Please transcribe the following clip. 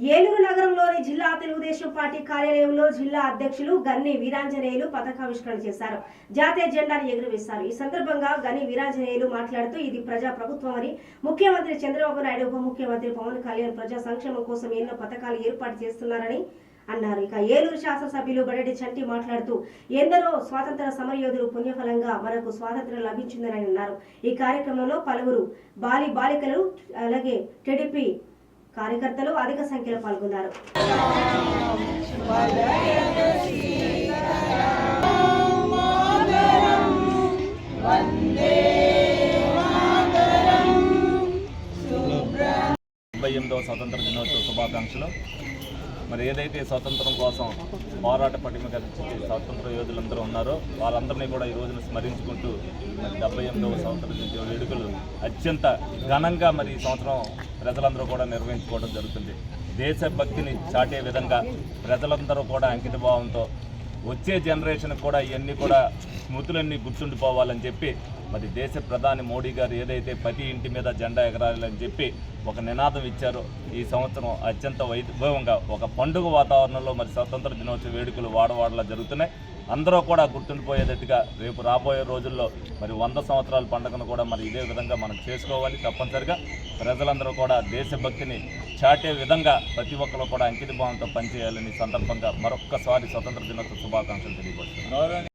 ఏలూరు నగరంలోని జిల్లా తెలుగుదేశం పార్టీ కార్యాలయంలో జిల్లా అధ్యక్షులు గన్ని వీరాంజనేయులు పతాకావిష్కరణ చేశారు. జాతీయ జెండాను ఎగురవేశారు. ఈ సందర్భంగా గన్ని వీరాంజనేయులు మాట్లాడుతూ ఇది ప్రజా ప్రభుత్వమని, ముఖ్యమంత్రి చంద్రబాబు నాయుడు, ఉప ముఖ్యమంత్రి పవన్ కళ్యాణ్ ప్రజా సంక్షేమం కోసం ఎన్నో పథకాలు ఏర్పాటు చేస్తున్నారని అన్నారు. ఇక ఏలూరు శాసనసభ్యులు బడెటి చంటి మాట్లాడుతూ ఎందరో స్వాతంత్ర సమరయోధులు పుణ్యఫలంగా మనకు స్వాతంత్ర్యం లభించిందని అన్నారు. ఈ కార్యక్రమంలో పలువురు బాలికలు అలాగే టీడీపీ కార్యకర్తలు అధిక సంఖ్యలో పాల్గొన్నారు. స్వతంత్ర దినోత్సవ శుభాకాంక్షలు. మరి ఏదైతే స్వాతంత్రం కోసం పోరాట పటిమ కలిసి స్వాతంత్ర యోధులందరూ ఉన్నారో వాళ్ళందరినీ కూడా ఈ రోజున స్మరించుకుంటూ మరి 78వ స్వాతంత్ర దినోత్సవ వేడుకలు అత్యంత ఘనంగా మరి ఈ సంవత్సరం ప్రజలందరూ కూడా నిర్వహించుకోవడం జరుగుతుంది. దేశభక్తిని చాటే విధంగా ప్రజలందరూ కూడా అంకితభావంతో వచ్చే జనరేషన్ కూడా ఇవన్నీ కూడా స్మృతులన్నీ గుర్తుండిపోవాలని చెప్పి మరి దేశ ప్రధాని మోడీ గారు ఏదైతే ప్రతి ఇంటి మీద జెండా ఎగరాలని చెప్పి ఒక నినాదం ఇచ్చారో ఈ సంవత్సరం అత్యంత వైభవంగా ఒక పండుగ వాతావరణంలో మరి స్వాతంత్ర దినోత్సవ వేడుకలు వాడవాడలా జరుగుతున్నాయి. అందరూ కూడా గుర్తుండిపోయేటట్టుగా రేపు రాబోయే రోజుల్లో మరి 100 సంవత్సరాల పండుగను కూడా మరి ఇదే విధంగా మనం చేసుకోవాలి. తప్పనిసరిగా ప్రజలందరూ కూడా దేశభక్తిని చాటే విధంగా ప్రతి ఒక్కరు కూడా అంకితభావంతో పనిచేయాలని సందర్భంగా మరొక్కసారి స్వతంత్ర దినోత్సవ శుభాకాంక్షలు తెలియజేస్తున్నారు.